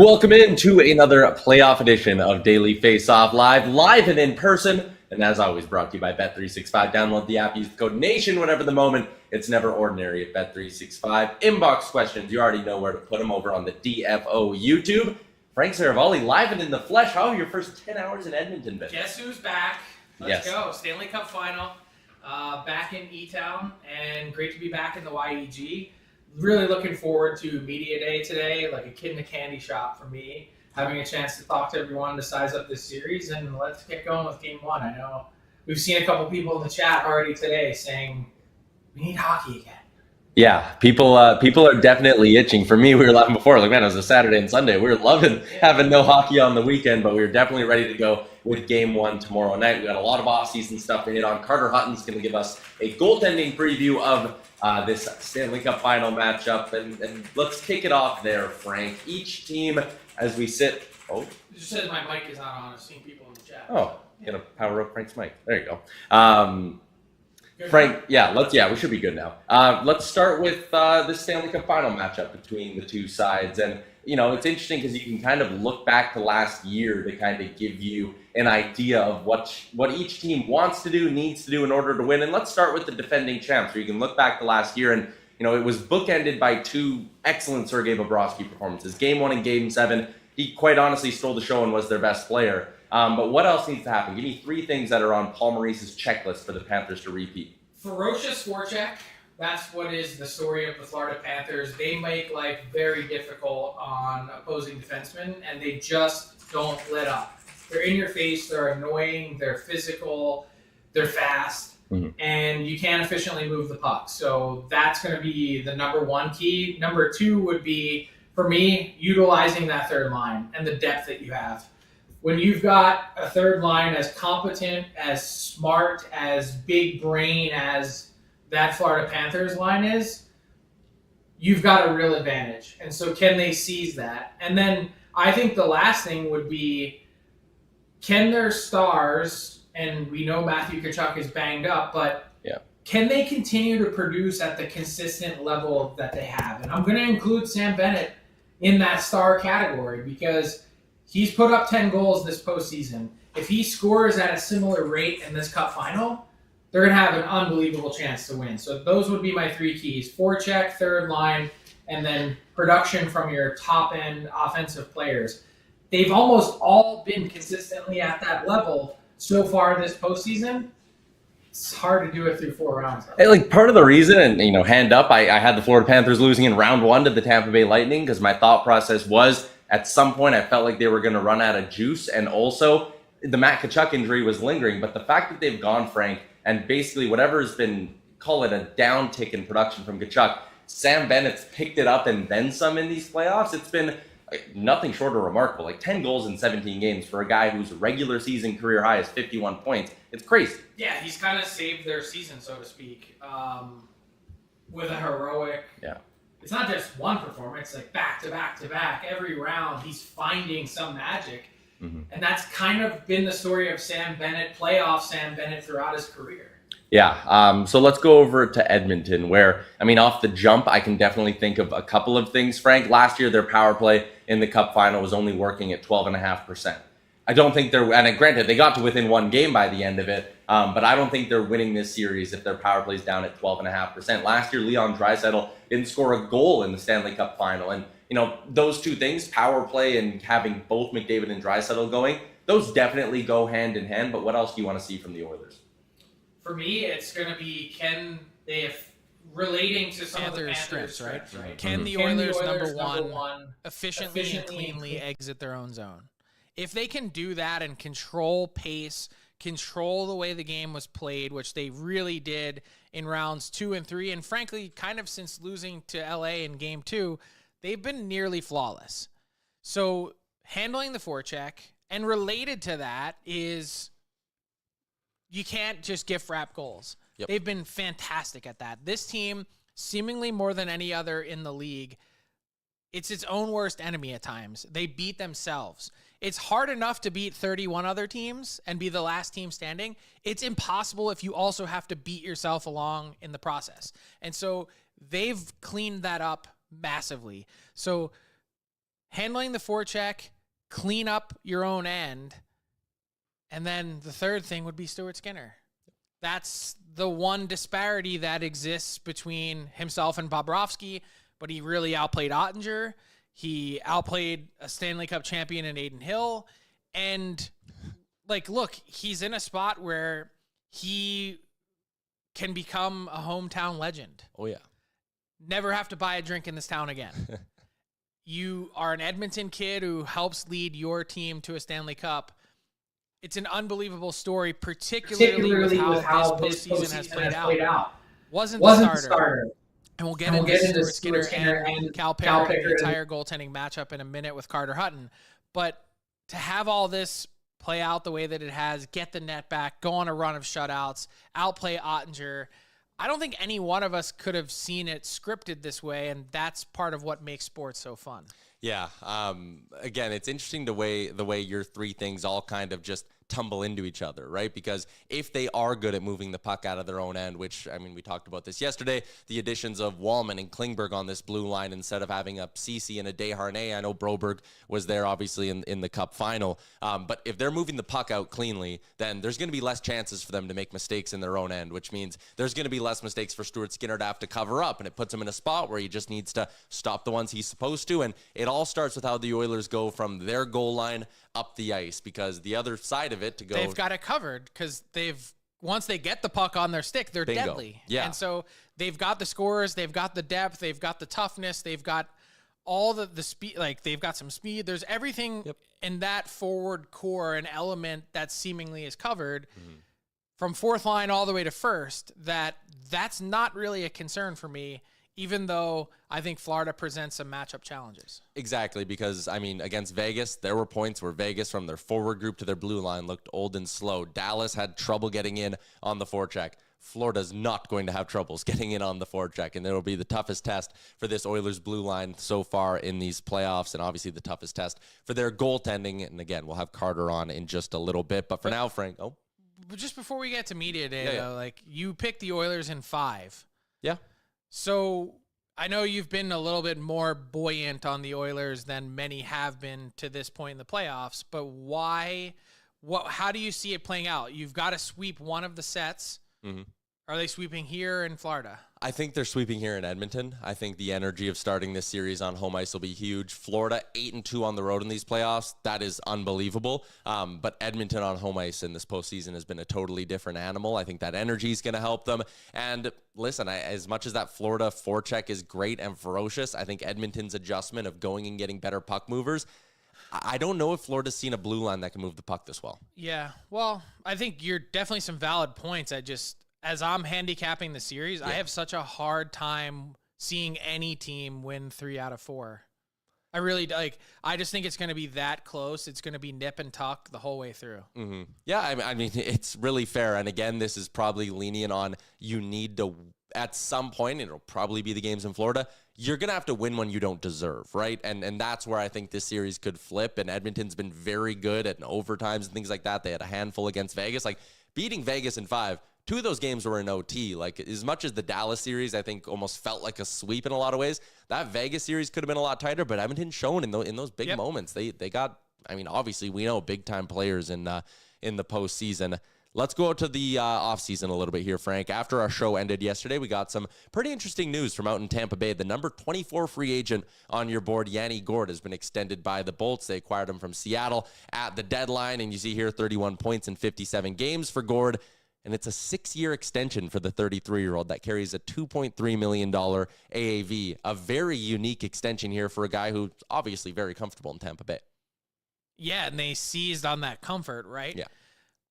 Welcome into another playoff edition of Daily Faceoff live and in person. And as always, brought to you by Bet365. Download the app, use the code NATION whenever the moment. It's never ordinary at Bet365. Inbox questions, you already know where to put them over on the DFO YouTube. Frank Seravalli, live and in the flesh. How have your first 10 hours in Edmonton been? Guess who's back? Let's go. Stanley Cup Final, back in E-Town, and great to be back in the YEG. Really looking forward to Media Day today, like a kid in a candy shop for me, having a chance to talk to everyone to size up this series, and let's get going with Game 1. I know we've seen a couple people in the chat already today saying, we need hockey again. Yeah, people are definitely itching. For me, we were laughing before, like, man, it was a Saturday and Sunday. We were loving having no hockey on the weekend, but we were definitely ready to go with Game 1 tomorrow night. We got a lot of off-season stuff to hit on. Carter Hutton's going to give us a goaltending preview of this Stanley Cup Final matchup, and let's kick it off there, Frank. Each team, as we sit... Oh. It just says my mic is not on. I've seen people in the chat. Oh, gonna power up Frank's mic. There you go. Frank, we should be good now. Let's start with the Stanley Cup Final matchup between the two sides. And, you know, it's interesting because you can kind of look back to last year to kind of give you an idea of what each team wants to do, needs to do in order to win. And let's start with the defending champs, where you can look back to last year and, you know, it was bookended by two excellent Sergei Bobrovsky performances. Game 1 and Game 7, he quite honestly stole the show and was their best player. But what else needs to happen? Give me 3 things that are on Paul Maurice's checklist for the Panthers to repeat. Ferocious forecheck. That's what is the story of the Florida Panthers. They make life very difficult on opposing defensemen, and they just don't let up. They're in your face, they're annoying, they're physical, they're fast, and you can't efficiently move the puck. So that's going to be the number 1 key. Number 2 would be, for me, utilizing that third line and the depth that you have. When you've got a third line as competent, as smart, as big brain as that Florida Panthers line is, you've got a real advantage. And so can they seize that? And then I think the last thing would be, can their stars, and we know Matthew Tkachuk is banged up, but can they continue to produce at the consistent level that they have? And I'm going to include Sam Bennett in that star category because he's put up 10 goals this postseason. If he scores at a similar rate in this Cup Final, they're going to have an unbelievable chance to win. So those would be my 3 keys: forecheck, third line, and then production from your top-end offensive players. They've almost all been consistently at that level so far this postseason. It's hard to do it through 4 rounds. Hey, like, part of the reason, and, you know, hand up, I had the Florida Panthers losing in round 1 to the Tampa Bay Lightning because my thought process was, at some point, I felt like they were going to run out of juice, and also the Matt Tkachuk injury was lingering. But the fact that they've gone, Frank, and basically whatever has been, call it a downtick in production from Tkachuk, Sam Bennett's picked it up and then some in these playoffs. It's been nothing short of remarkable. Like 10 goals in 17 games for a guy whose regular season career high is 51 points. It's crazy. Yeah, he's kind of saved their season, so to speak, with a heroic. Yeah. It's not just one performance, like back to back to back. Every round, he's finding some magic. And that's kind of been the story of Sam Bennett, playoff Sam Bennett throughout his career. Yeah, so let's go over to Edmonton, where, I mean, off the jump, I can definitely think of a couple of things, Frank. Last year, their power play in the Cup Final was only working at 12.5%. I don't think they're, and granted, they got to within 1 game by the end of it, but I don't think they're winning this series if their power play's down at 12.5%. Last year, Leon Draisaitl didn't score a goal in the Stanley Cup Final, and, you know, those 2 things, power play and having both McDavid and Draisaitl going, those definitely go hand in hand, but what else do you want to see from the Oilers? For me, it's going to be, can they, relating to some of the Panthers' strengths, right? Can the Oilers, number one, efficiently and cleanly exit their own zone? If they can do that and control pace, control the way the game was played, which they really did in rounds 2 and 3, and frankly, kind of since losing to LA in Game 2, they've been nearly flawless. So handling the forecheck, and related to that is you can't just gift wrap goals. Yep. They've been fantastic at that. This team, seemingly more than any other in the league, it's its own worst enemy at times. They beat themselves. It's hard enough to beat 31 other teams and be the last team standing. It's impossible if you also have to beat yourself along in the process. And so they've cleaned that up massively. So handling the forecheck, clean up your own end. And then the third thing would be Stuart Skinner. That's the one disparity that exists between himself and Bobrovsky, but he really outplayed Ottinger. He outplayed a Stanley Cup champion in Aiden Hill. And, like, look, he's in a spot where he can become a hometown legend. Oh, yeah. Never have to buy a drink in this town again. You are an Edmonton kid who helps lead your team to a Stanley Cup. It's an unbelievable story, particularly with how this postseason has played out. Wasn't the starter. And we'll get into Stuart Skinner and Cal Perry, the entire goaltending matchup in a minute with Carter Hutton. But to have all this play out the way that it has, get the net back, go on a run of shutouts, outplay Ottinger, I don't think any one of us could have seen it scripted this way, and that's part of what makes sports so fun. Yeah. Again, it's interesting the way your three things all kind of just tumble into each other, right? Because if they are good at moving the puck out of their own end, which, I mean, we talked about this yesterday, the additions of Wallman and Klingberg on this blue line instead of having a Ceci and a Desharnais. I know Broberg was there, obviously, in the Cup final. But if they're moving the puck out cleanly, then there's going to be less chances for them to make mistakes in their own end, which means there's going to be less mistakes for Stuart Skinner to have to cover up, and it puts him in a spot where he just needs to stop the ones he's supposed to. And it all starts with how the Oilers go from their goal line up the ice, because the other side of it to go, they've got it covered, because once they get the puck on their stick, they're Bingo. deadly. Yeah. And so they've got the scores, they've got the depth, they've got the toughness, they've got all the speed, like they've got some speed. There's everything in that forward core, an element that seemingly is covered from fourth line all the way to first. That's not really a concern for me, even though I think Florida presents some matchup challenges. Exactly, because, I mean, against Vegas, there were points where Vegas, from their forward group to their blue line, looked old and slow. Dallas had trouble getting in on the forecheck. Florida's not going to have troubles getting in on the forecheck, and it'll be the toughest test for this Oilers blue line so far in these playoffs, and obviously the toughest test for their goaltending. And again, we'll have Carter on in just a little bit, but for now, Frank, But just before we get to media day, though, like, you picked the Oilers in 5. Yeah. So I know you've been a little bit more buoyant on the Oilers than many have been to this point in the playoffs, but why? How do you see it playing out? You've got to sweep one of the sets. Mm-hmm. Are they sweeping here in Florida? I think they're sweeping here in Edmonton. I think the energy of starting this series on home ice will be huge. Florida 8-2 on the road in these playoffs. That is unbelievable. But Edmonton on home ice in this postseason has been a totally different animal. I think that energy is going to help them. And listen, as much as that Florida forecheck is great and ferocious, I think Edmonton's adjustment of going and getting better puck movers, I don't know if Florida's seen a blue line that can move the puck this well. Yeah, well, I think you're definitely some valid points. As I'm handicapping the series, I have such a hard time seeing any team win 3 out of 4. I really I just think it's going to be that close. It's going to be nip and tuck the whole way through. Mm-hmm. Yeah, I mean, it's really fair. And again, this is probably lenient on you need to, at some point, it'll probably be the games in Florida, you're going to have to win when you don't deserve, right? And that's where I think this series could flip. And Edmonton's been very good at overtimes and things like that. They had a handful against Vegas. Like, beating Vegas in 5, 2 of those games were in OT. Like, as much as the Dallas series, I think, almost felt like a sweep in a lot of ways, that Vegas series could have been a lot tighter, but Edmonton shown in those big moments. They got, I mean, obviously, we know big-time players in the postseason. Let's go out to the offseason a little bit here, Frank. After our show ended yesterday, we got some pretty interesting news from out in Tampa Bay. The number 24 free agent on your board, Yanni Gourde, has been extended by the Bolts. They acquired him from Seattle at the deadline, and you see here 31 points in 57 games for Gourde. And it's a 6-year extension for the 33-year-old that carries a $2.3 million AAV. A very unique extension here for a guy who's obviously very comfortable in Tampa Bay. Yeah, and they seized on that comfort, right? Yeah.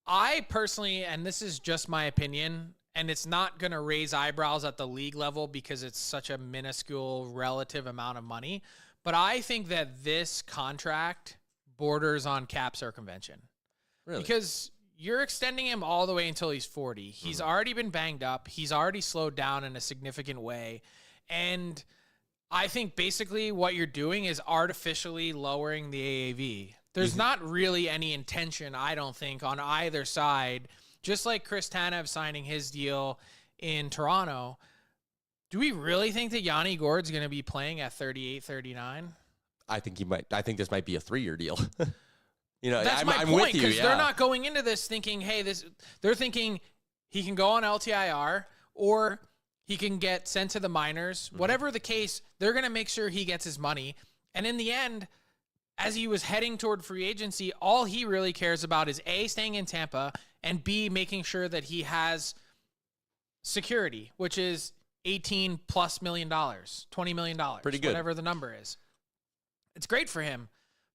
I personally, and this is just my opinion, and it's not going to raise eyebrows at the league level because it's such a minuscule relative amount of money, but I think that this contract borders on cap circumvention. Really? Because you're extending him all the way until he's 40. He's already been banged up. He's already slowed down in a significant way. And I think basically what you're doing is artificially lowering the AAV. There's not really any intention, I don't think, on either side. Just like Chris Tanev signing his deal in Toronto, do we really think that Yanni Gourde's going to be playing at 38, 39? I think this might be a 3-year deal. That's my point, because they're not going into this thinking, hey, they're thinking he can go on LTIR or he can get sent to the minors. Mm-hmm. Whatever the case, they're going to make sure he gets his money. And in the end, as he was heading toward free agency, all he really cares about is A, staying in Tampa, and B, making sure that he has security, which is $18+ million, $20 million, pretty good, whatever the number is. It's great for him.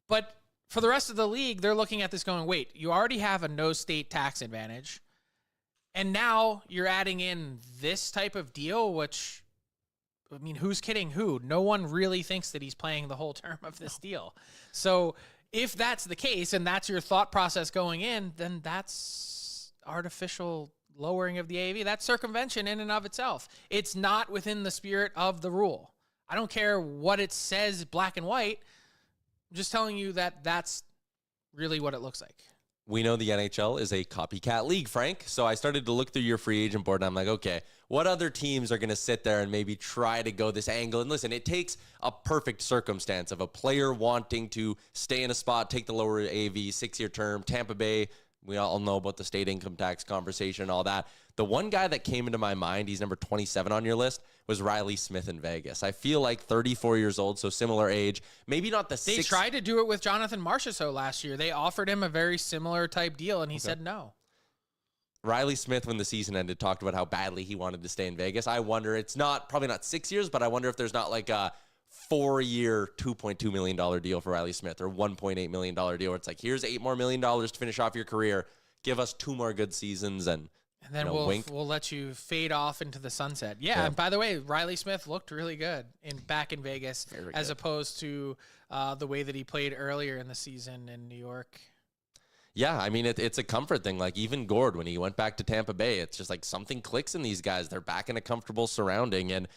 But for the rest of the league, they're looking at this going, wait, you already have a no state tax advantage. And now you're adding in this type of deal, which, I mean, who's kidding who? No one really thinks that he's playing the whole term of this deal. So if that's the case and that's your thought process going in, then that's artificial lowering of the AAV. That's circumvention in and of itself. It's not within the spirit of the rule. I don't care what it says black and white. I'm just telling you that that's really what it looks like. We know the NHL is a copycat league, Frank. So I started to look through your free agent board, and I'm like, okay, what other teams are going to sit there and maybe try to go this angle? And listen, it takes a perfect circumstance of a player wanting to stay in a spot, take the lower AV, 6-year term. Tampa Bay, we all know about the state income tax conversation and all that. The one guy that came into my mind, he's number 27 on your list, was Riley Smith in Vegas. I feel like 34 years old, so similar age. Maybe not the They tried to do it with Jonathan Marchessault last year. They offered him a very similar type deal, and he said no. Riley Smith, when the season ended, talked about how badly he wanted to stay in Vegas. I wonder, it's probably not 6 years, but I wonder if there's not like a 4-year, $2.2 million deal for Riley Smith, or $1.8 million deal where it's like, here's $8 more million to finish off your career. Give us 2 more good seasons, and then we'll let you fade off into the sunset. Yeah, and by the way, Riley Smith looked really good back in Vegas, as opposed to the way that he played earlier in the season in New York. Yeah, I mean, it's a comfort thing. Like, even Gourde, when he went back to Tampa Bay, it's just like something clicks in these guys. They're back in a comfortable surrounding. And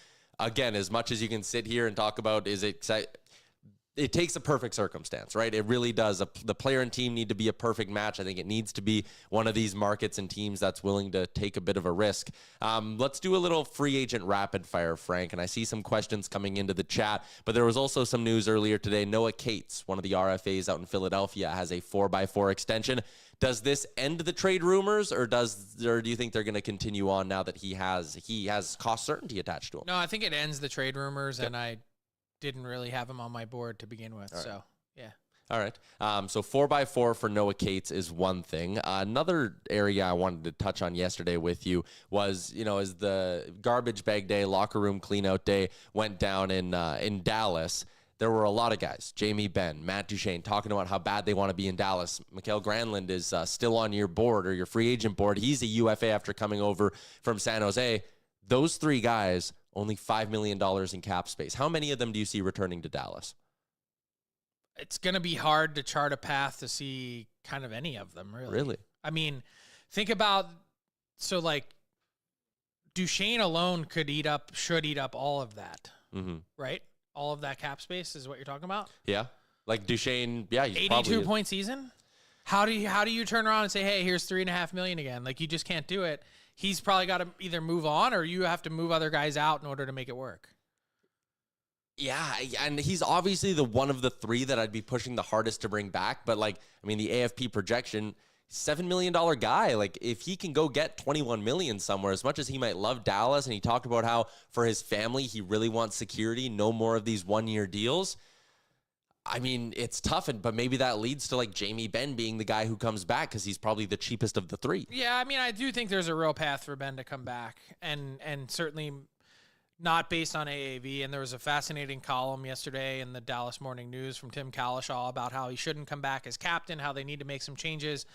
again, as much as you can sit here and talk about, it takes a perfect circumstance, right? It really does. The player and team need to be a perfect match. I think it needs to be one of these markets and teams that's willing to take a bit of a risk. Let's do a little free agent rapid fire, Frank. And I see some questions coming into the chat, but there was also some news earlier today. Noah Cates, one of the RFAs out in Philadelphia, has a 4x4 extension. Does this end the trade rumors, or do you think they're going to continue on now that he has cost certainty attached to him? No, I think it ends the trade rumors, and I didn't really have him on my board to begin with. Right. So, yeah. All right. So 4x4 for Noah Cates is one thing. Another area I wanted to touch on yesterday with you was, as the garbage bag day, locker room cleanout day went down in Dallas, there were a lot of guys, Jamie Benn, Matt Duchene, talking about how bad they want to be in Dallas. Mikael Granlund is still on your board, or your free agent board. He's a UFA after coming over from San Jose. Those 3 guys, only $5 million in cap space. How many of them do you see returning to Dallas? It's going to be hard to chart a path to see kind of any of them, really. Really? I mean, think about, Duchene alone should eat up all of that, right? All of that cap space is what you're talking about? Yeah. Like Duchene, yeah. He's 82-point season? How do you turn around and say, hey, here's $3.5 million again? Like, you just can't do it. He's probably got to either move on, or you have to move other guys out in order to make it work. Yeah, and he's obviously the one of the 3 that I'd be pushing the hardest to bring back. But the AFP projection, $7 million guy. Like, if he can go get $21 million somewhere, as much as he might love Dallas, and he talked about how for his family he really wants security, no more of these 1-year deals. I mean, it's tough, but maybe that leads to Jamie Benn being the guy who comes back, because he's probably the cheapest of the 3. Yeah, I mean, I do think there's a real path for Ben to come back, and certainly not based on AAV. And there was a fascinating column yesterday in the Dallas Morning News from Tim Kalishaw about how he shouldn't come back as captain, how they need to make some changes.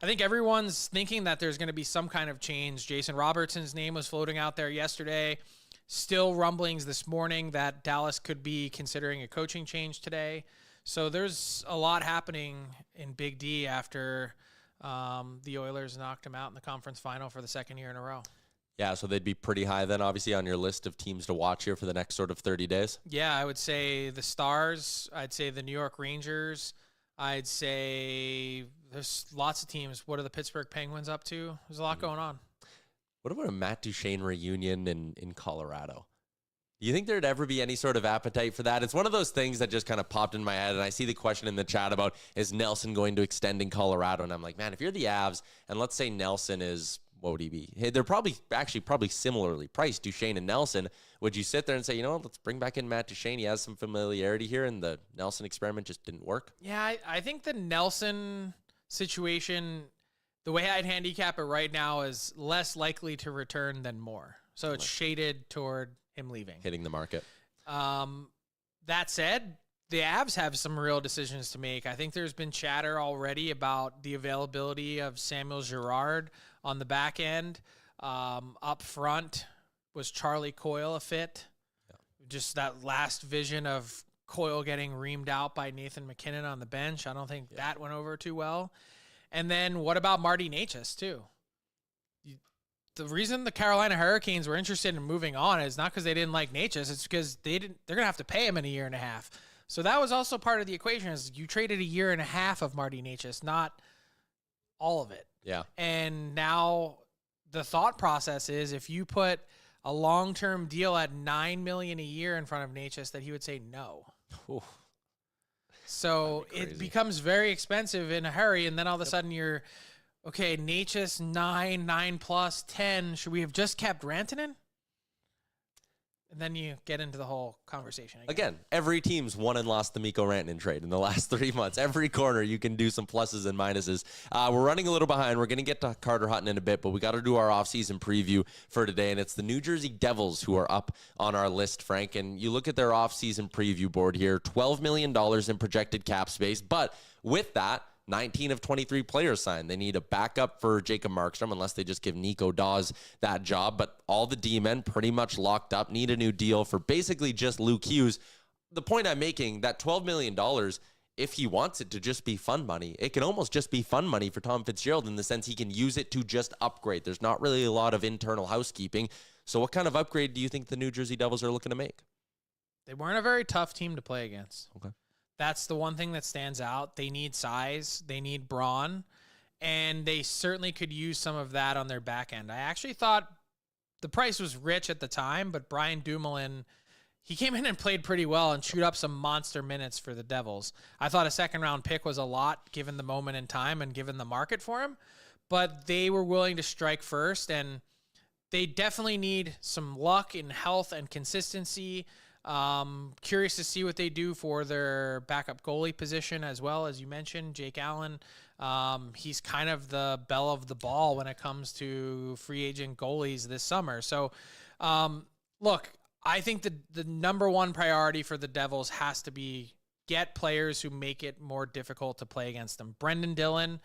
I think everyone's thinking that there's going to be some kind of change. Jason Robertson's name was floating out there yesterday. Still rumblings this morning that Dallas could be considering a coaching change today. So there's a lot happening in Big D after the Oilers knocked him out in the conference final for the 2nd year in a row. Yeah, so they'd be pretty high then, obviously, on your list of teams to watch here for the next sort of 30 days. Yeah, I would say the Stars. I'd say the New York Rangers. I'd say there's lots of teams. What are the Pittsburgh Penguins up to? There's a lot going on. What about a Matt Duchene reunion in Colorado? Do you think there'd ever be any sort of appetite for that? It's one of those things that just kind of popped in my head, and I see the question in the chat about, is Nelson going to extend in Colorado? And I'm like, man, if you're the Avs, and let's say Nelson is, what would he be? Hey, they're probably similarly priced, Duchesne and Nelson. Would you sit there and say, you know what, let's bring back in Matt Duchesne? He has some familiarity here, and the Nelson experiment just didn't work? Yeah, I think the Nelson situation, the way I'd handicap it right now, is less likely to return than more. So it's shaded toward him leaving. Hitting the market. That said, the Avs have some real decisions to make. I think there's been chatter already about the availability of Samuel Girard on the back end. Up front, was Charlie Coyle a fit? Yeah. Just that last vision of Coyle getting reamed out by Nathan McKinnon on the bench. I don't think that went over too well. And then what about Marty Necas too? The reason the Carolina Hurricanes were interested in moving on is not because they didn't like Necas. It's because they're going to have to pay him in a year and a half. So that was also part of the equation, is you traded a year and a half of Marty Necas, not all of it. Yeah. And now the thought process is, if you put a long-term deal at $9 million a year in front of Necas, that he would say no. Ooh. So it becomes very expensive in a hurry. And then all of a sudden you're, okay, Necas 9 plus 10. Should we have just kept Rantanen? And then you get into the whole conversation again. Every team's won and lost the Mikko Rantanen trade in the last 3 months. Every corner you can do some pluses and minuses. We're running a little behind. We're going to get to Carter Hutton in a bit, but we got to do our offseason preview for today, and it's the New Jersey Devils who are up on our list, Frank. And you look at their offseason preview board here, $12 million in projected cap space, but with that, 19 of 23 players signed. They need a backup for Jacob Markstrom, unless they just give Nico Dawes that job. But all the D-men pretty much locked up, need a new deal for basically just Luke Hughes. The point I'm making, that $12 million, if he wants it to just be fun money, it can almost just be fun money for Tom Fitzgerald, in the sense he can use it to just upgrade. There's not really a lot of internal housekeeping. So what kind of upgrade do you think the New Jersey Devils are looking to make? They weren't a very tough team to play against. Okay. That's the one thing that stands out. They need size, they need brawn, and they certainly could use some of that on their back end. I actually thought the price was rich at the time, but Brian Dumoulin, he came in and played pretty well and chewed up some monster minutes for the Devils. I thought a second-round pick was a lot, given the moment in time and given the market for him, but they were willing to strike first, and they definitely need some luck in health and consistency. Curious to see what they do for their backup goalie position as well. As you mentioned, Jake Allen, he's kind of the belle of the ball when it comes to free agent goalies this summer. So, look, I think the number one priority for the Devils has to be get players who make it more difficult to play against them. Brendan Dillon,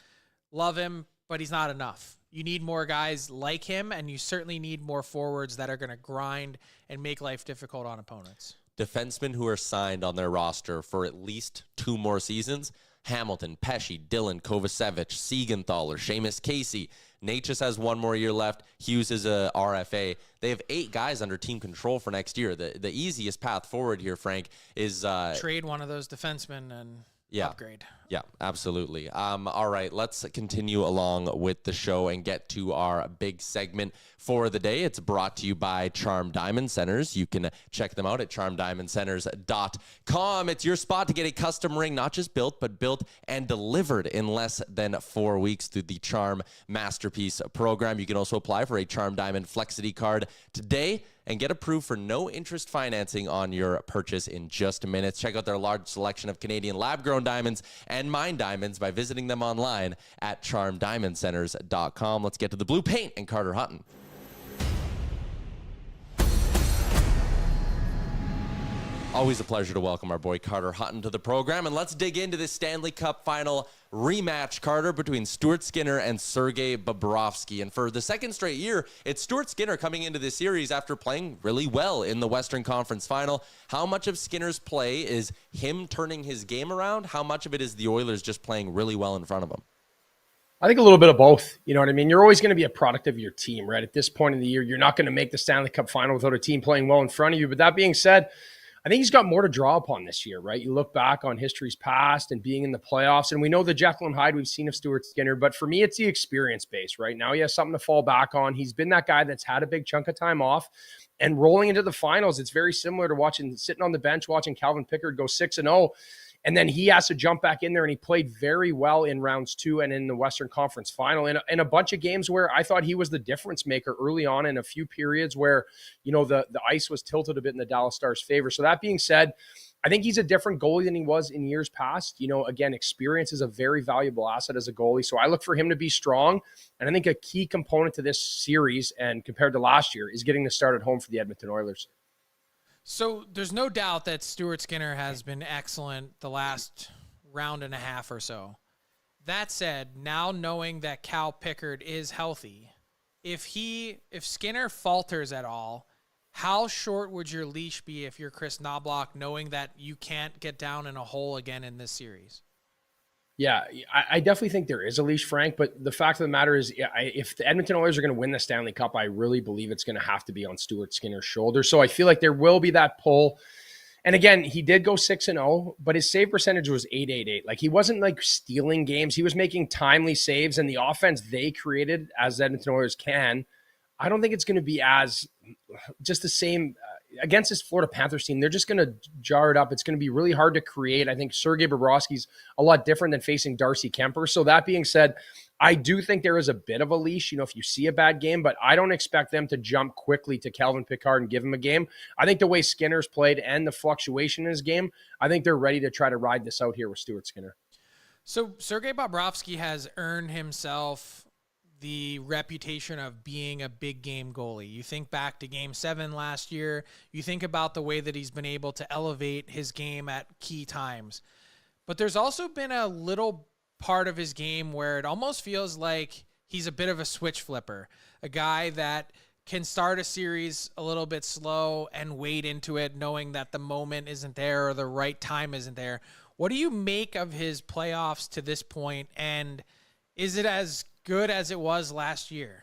love him, but he's not enough. You need more guys like him, and you certainly need more forwards that are going to grind and make life difficult on opponents. Defensemen who are signed on their roster for at least 2 more seasons: Hamilton, Pesce, Dillon, Kovacevic, Siegenthaler, Seamus Casey. Necas has 1 more year left. Hughes is a RFA. They have 8 guys under team control for next year. The easiest path forward here, Frank, is trade one of those defensemen and upgrade. Yeah, absolutely. All right, let's continue along with the show and get to our big segment for the day. It's brought to you by Charm Diamond Centers. You can check them out at charmdiamondcenters.com. It's your spot to get a custom ring, not just built, but built and delivered in less than 4 weeks through the Charm Masterpiece program. You can also apply for a Charm Diamond Flexity card today and get approved for no interest financing on your purchase in just minutes. Check out their large selection of Canadian lab-grown diamonds and mine diamonds by visiting them online at charmdiamondcenters.com. Let's get to the blue paint and Carter Hutton. Always a pleasure to welcome our boy Carter Hutton to the program. And let's dig into this Stanley Cup Final rematch, Carter, between Stuart Skinner and Sergei Bobrovsky. And for the second straight year, it's Stuart Skinner coming into this series after playing really well in the Western Conference Final. How much of Skinner's play is him turning his game around? How much of it is the Oilers just playing really well in front of him? I think a little bit of both. You know what I mean? You're always going to be a product of your team, right? At this point in the year, you're not going to make the Stanley Cup Final without a team playing well in front of you. But that being said, I think he's got more to draw upon this year, right? You look back on history's past and being in the playoffs, and we know the Jekyll and Hyde we've seen of Stuart Skinner, but for me, it's the experience base, right? Now he has something to fall back on. He's been that guy that's had a big chunk of time off, and rolling into the finals, it's very similar to sitting on the bench, watching Calvin Pickard go 6-0. And then he has to jump back in there, and he played very well in rounds 2 and in the Western Conference Final in a bunch of games where I thought he was the difference maker early on, in a few periods where, the ice was tilted a bit in the Dallas Stars' favor. So that being said, I think he's a different goalie than he was in years past. Again, experience is a very valuable asset as a goalie. So I look for him to be strong. And I think a key component to this series, and compared to last year, is getting the start at home for the Edmonton Oilers. So there's no doubt that Stuart Skinner has been excellent the last round and a half or so. That said, now knowing that Cal Pickard is healthy, if Skinner falters at all, how short would your leash be if you're Chris Knobloch, knowing that you can't get down in a hole again in this series? Yeah, I definitely think there is a leash, Frank, but the fact of the matter is, if the Edmonton Oilers are going to win the Stanley Cup, I really believe it's going to have to be on Stuart Skinner's shoulders. So I feel like there will be that pull. And again, he did go 6-0, but his save percentage was .888. Like, he wasn't like stealing games. He was making timely saves, and the offense they created, as the Edmonton Oilers can, I don't think it's going to be as just the same against this Florida Panthers team. They're just going to jar it up. It's going to be really hard to create. I think Sergei Bobrovsky's a lot different than facing Darcy Kemper. So that being said, I do think there is a bit of a leash, if you see a bad game, but I don't expect them to jump quickly to Calvin Pickard and give him a game. I think the way Skinner's played and the fluctuation in his game, I think they're ready to try to ride this out here with Stuart Skinner. So Sergei Bobrovsky has earned himself the reputation of being a big game goalie. You think back to Game 7 last year, you think about the way that he's been able to elevate his game at key times. But there's also been a little part of his game where it almost feels like he's a bit of a switch flipper, a guy that can start a series a little bit slow and wade into it knowing that the moment isn't there or the right time isn't there. What do you make of his playoffs to this point, and is it as good as it was last year?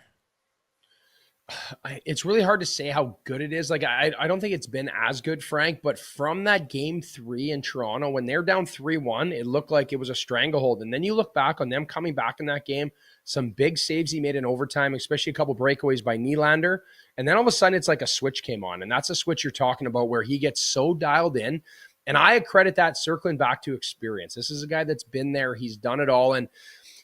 It's really hard to say how good it is. Like, I don't think it's been as good, Frank, but from that Game 3 in Toronto, when they're down 3-1, it looked like it was a stranglehold. And then you look back on them coming back in that game, some big saves he made in overtime, especially a couple breakaways by Nylander. And then all of a sudden, it's like a switch came on. And that's a switch you're talking about where he gets so dialed in. And I credit that circling back to experience. This is a guy that's been there. He's done it all. And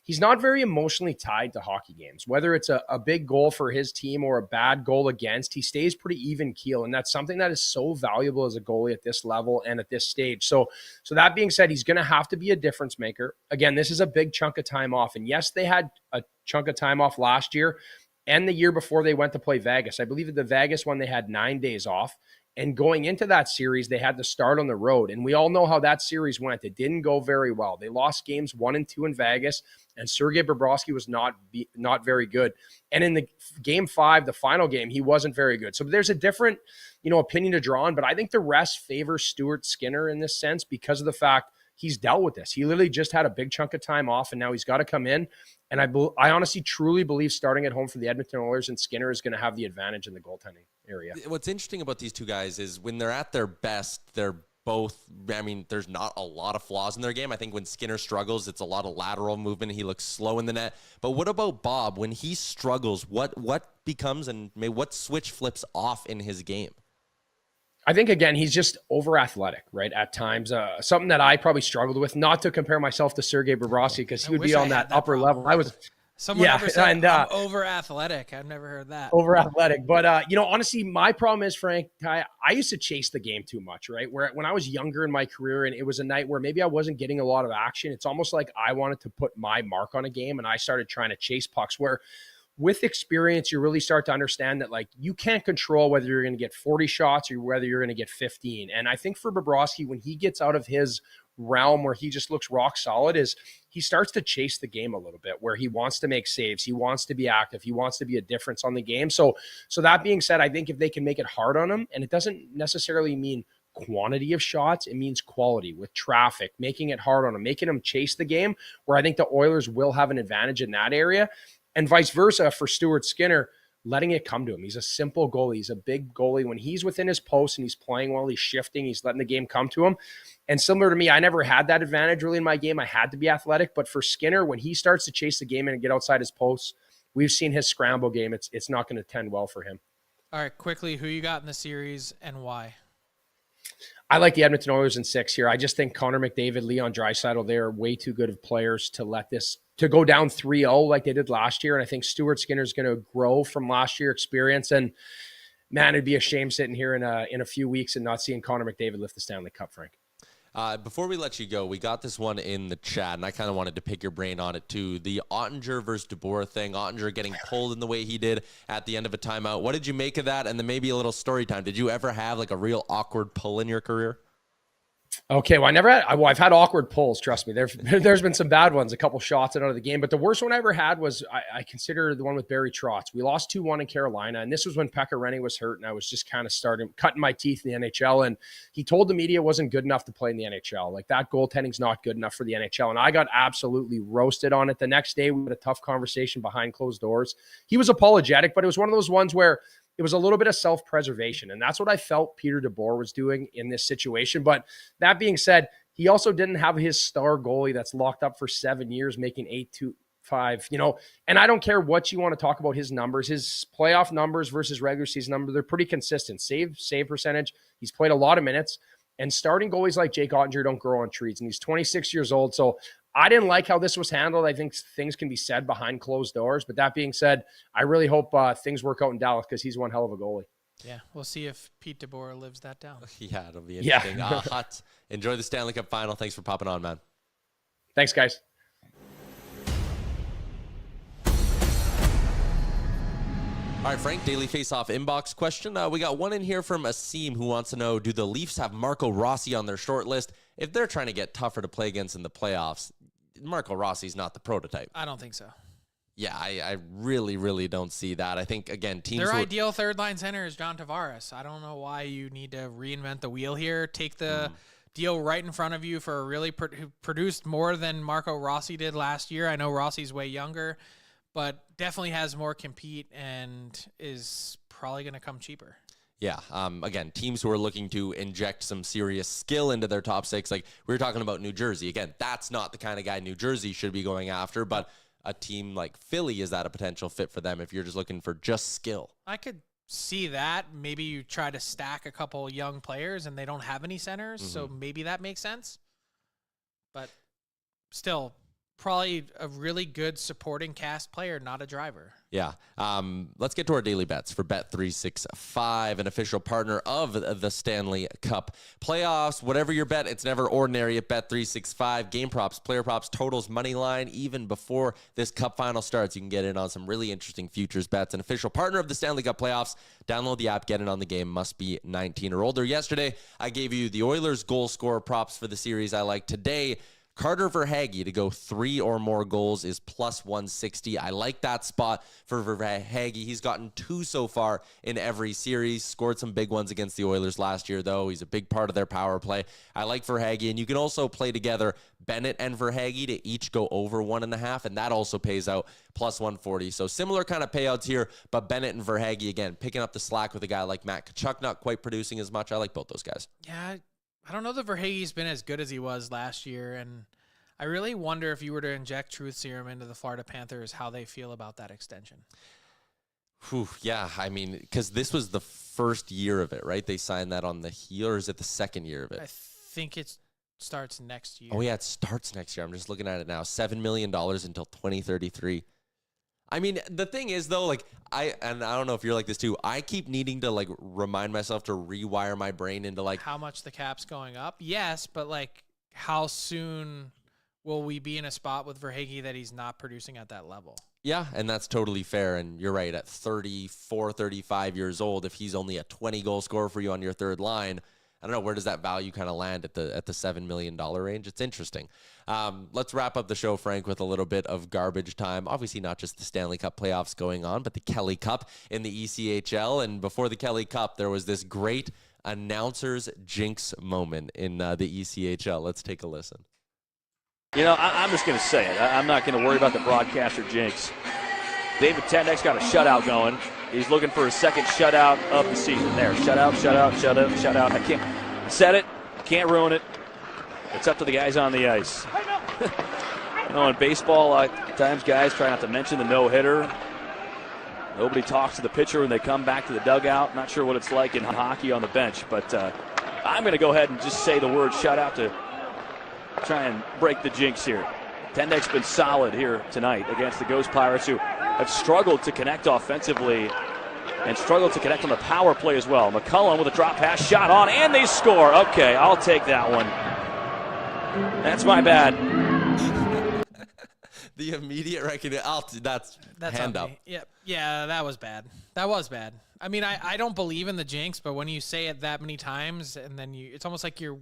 he's not very emotionally tied to hockey games. Whether it's a big goal for his team or a bad goal against, he stays pretty even keel. And that's something that is so valuable as a goalie at this level and at this stage. So that being said, he's going to have to be a difference maker. Again, this is a big chunk of time off. And yes, they had a chunk of time off last year and the year before they went to play Vegas. I believe that the Vegas one, they had 9 days off. And going into that series, they had to start on the road. And we all know how that series went. It didn't go very well. They lost games 1 and 2 in Vegas, and Sergei Bobrovsky was not very good. And in the Game 5, the final game, he wasn't very good. So there's a different, opinion to draw on. But I think the rest favors Stuart Skinner in this sense because of the fact he's dealt with this. He literally just had a big chunk of time off, and now he's got to come in. And I honestly, truly believe starting at home for the Edmonton Oilers and Skinner is going to have the advantage in the goaltending area. What's interesting about these two guys is when they're at their best, they're both, there's not a lot of flaws in their game. I think when Skinner struggles, it's a lot of lateral movement. He looks slow in the net. But what about Bob? When he struggles, what becomes and what switch flips off in his game? I think, again, he's just over athletic, right? At times, something that I probably struggled with, not to compare myself to Sergei Bobrovsky because he would be on that upper level. Someone ever said I'm over athletic. I've never heard that. Over athletic. But, honestly, my problem is, Frank, I used to chase the game too much, right? Where when I was younger in my career and it was a night where maybe I wasn't getting a lot of action, it's almost like I wanted to put my mark on a game and I started trying to chase pucks where with experience, you really start to understand that, like, you can't control whether you're going to get 40 shots or whether you're going to get 15. And I think for Bobrovsky, when he gets out of his realm where he just looks rock solid, is he starts to chase the game a little bit, where he wants to make saves, he wants to be active, he wants to be a difference on the game. So that being said, I think if they can make it hard on him, and it doesn't necessarily mean quantity of shots, it means quality with traffic, making it hard on him, making him chase the game, where I think the Oilers will have an advantage in that area. And vice versa for Stuart Skinner, letting it come to him. He's a simple goalie. He's a big goalie. When he's within his post and he's playing well, he's shifting, he's letting the game come to him. And similar to me, I never had that advantage really in my game. I had to be athletic. But for Skinner, when he starts to chase the game in and get outside his posts, we've seen his scramble game. It's not going to tend well for him. All right, quickly, who you got in the series and why? I like the Edmonton Oilers in 6 here. I just think Connor McDavid, Leon Draisaitl, they're way too good of players to go down 3-0 like they did last year. And I think Stuart Skinner's going to grow from last year's experience. And man, it'd be a shame sitting here in a few weeks and not seeing Connor McDavid lift the Stanley Cup, Frank. Before we let you go, we got this one in the chat, and I kind of wanted to pick your brain on it too. The Ottinger versus DeBoer thing, Ottinger getting pulled in the way he did at the end of a timeout. What did you make of that? And then maybe a little story time. Did you ever have like a real awkward pull in your career? Okay, well, I've had awkward pulls, trust me. There's been some bad ones, a couple shots out of the game, but the worst one I ever had was, I consider the one with Barry Trotz. We lost 2-1 in Carolina, and this was when Pekka Rinne was hurt, and I was just kind of cutting my teeth in the NHL, and he told the media it wasn't good enough to play in the NHL. Like, that goaltending's not good enough for the NHL, and I got absolutely roasted on it. The next day, we had a tough conversation behind closed doors. He was apologetic, but it was one of those ones where it was a little bit of self-preservation, and that's what I felt Peter DeBoer was doing in this situation. But that being said, he also didn't have his star goalie that's locked up for 7 years making 8.25, and I don't care what you want to talk about his numbers, his playoff numbers versus regular season numbers, they're pretty consistent. Save percentage, he's played a lot of minutes, and starting goalies like Jake Ottinger don't grow on trees, and he's 26 years old, so I didn't like how this was handled. I think things can be said behind closed doors. But that being said, I really hope things work out in Dallas because he's one hell of a goalie. Yeah, we'll see if Pete DeBoer lives that down. Yeah, it'll be interesting. Yeah. Hut, enjoy the Stanley Cup Final. Thanks for popping on, man. Thanks, guys. All right, Frank, daily face-off inbox question. We got one in here from Asim who wants to know, do the Leafs have Marco Rossi on their short list? If they're trying to get tougher to play against in the playoffs, Marco Rossi's not the prototype. I don't think so. Yeah, I really, really don't see that. I think, again, teams... Their ideal third-line center is John Tavares. I don't know why you need to reinvent the wheel here. Take the deal right in front of you for a really who produced more than Marco Rossi did last year. I know Rossi's way younger, but definitely has more compete and is probably going to come cheaper. Yeah, again, teams who are looking to inject some serious skill into their top six, like we were talking about New Jersey. Again, that's not the kind of guy New Jersey should be going after, but a team like Philly, is that a potential fit for them if you're just looking for just skill? I could see that. Maybe you try to stack a couple young players and they don't have any centers, so maybe that makes sense. But still, probably a really good supporting cast player, not a driver. Yeah. Let's get to our daily bets for Bet365, an official partner of the Stanley Cup playoffs. Whatever your bet, it's never ordinary at Bet365. Game props, player props, totals, money line. Even before this cup final starts, you can get in on some really interesting futures bets. An official partner of the Stanley Cup playoffs. Download the app, get in on the game. Must be 19 or older. Yesterday, I gave you the Oilers goal scorer props for the series I like. Today, Carter Verhaeghe to go 3 or more goals is plus 160. I like that spot for Verhaeghe. He's gotten 2 so far in every series. Scored some big ones against the Oilers last year, though. He's a big part of their power play. I like Verhaeghe, and you can also play together Bennett and Verhaeghe to each go over 1.5, and that also pays out plus 140. So similar kind of payouts here, but Bennett and Verhaeghe, again, picking up the slack with a guy like Matt Tkachuk, not quite producing as much. I like both those guys. Yeah, I don't know that Verhaeghe's been as good as he was last year, and I really wonder if you were to inject truth serum into the Florida Panthers, how they feel about that extension. Whew, yeah, I mean, because this was the first year of it, right? They signed that on the heel, or is it the second year of it? I think it starts next year. Oh, yeah, it starts next year. I'm just looking at it now. $7 million until 2033. I mean, the thing is, though, like, I don't know if you're like this too, I keep needing to, like, remind myself to rewire my brain into, like, how much the cap's going up? Yes, but, like, how soon will we be in a spot with Verhaeghe that he's not producing at that level? Yeah, and that's totally fair, and you're right. At 34, 35 years old, if he's only a 20-goal scorer for you on your third line, I don't know, where does that value kind of land at the $7 million range? It's interesting. Let's wrap up the show, Frank, with a little bit of garbage time. Obviously, not just the Stanley Cup playoffs going on, but the Kelly Cup in the ECHL. And before the Kelly Cup, there was this great announcer's jinx moment in the ECHL. Let's take a listen. You know, I'm just going to say it. I'm not going to worry about the broadcaster jinx. David Tendek's got a shutout going. He's looking for his second shutout of the season. There, shutout, shutout, shutout, shutout. I can't set it, can't ruin it. It's up to the guys on the ice. In baseball, at times guys try not to mention the no-hitter. Nobody talks to the pitcher when they come back to the dugout. Not sure what it's like in hockey on the bench, but I'm going to go ahead and just say the word shutout to try and break the jinx here. Tendek's been solid here tonight against the Ghost Pirates, who have struggled to connect offensively and struggled to connect on the power play as well. McCullum with a drop pass, shot on, and they score. Okay, I'll take that one. That's my bad. The immediate recognition. That's hand up. Yeah, that was bad. That was bad. I mean, I don't believe in the jinx, but when you say it that many times, and then it's almost like you're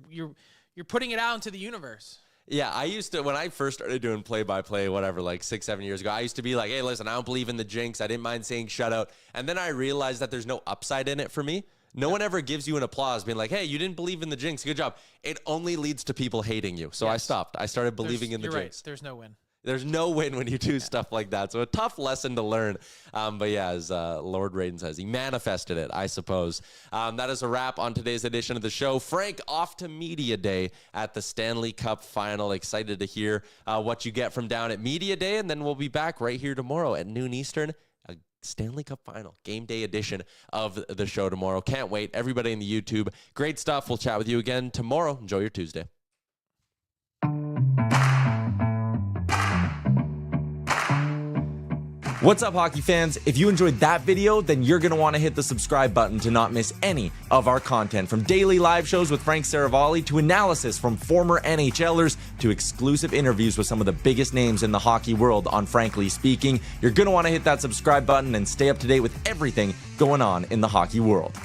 putting it out into the universe. Yeah, I used to, when I first started doing play-by-play, whatever, like 6-7 years ago, I used to be like, hey, listen, I don't believe in the jinx. I didn't mind saying shutout. And then I realized that there's no upside in it for me. No one ever gives you an applause being like, hey, you didn't believe in the jinx. Good job. It only leads to people hating you. So I stopped. I started believing in the jinx. Right. There's no win. There's no win when you do stuff like that. So a tough lesson to learn. But yeah, as Lord Raiden says, he manifested it, I suppose. That is a wrap on today's edition of the show. Frank, off to Media Day at the Stanley Cup Final. Excited to hear what you get from down at Media Day. And then we'll be back right here tomorrow at noon Eastern. A Stanley Cup Final, game day edition of the show tomorrow. Can't wait. Everybody in the YouTube, great stuff. We'll chat with you again tomorrow. Enjoy your Tuesday. What's up, hockey fans? If you enjoyed that video, then you're going to want to hit the subscribe button to not miss any of our content. From daily live shows with Frank Seravalli to analysis from former NHLers to exclusive interviews with some of the biggest names in the hockey world on Frankly Speaking. You're going to want to hit that subscribe button and stay up to date with everything going on in the hockey world.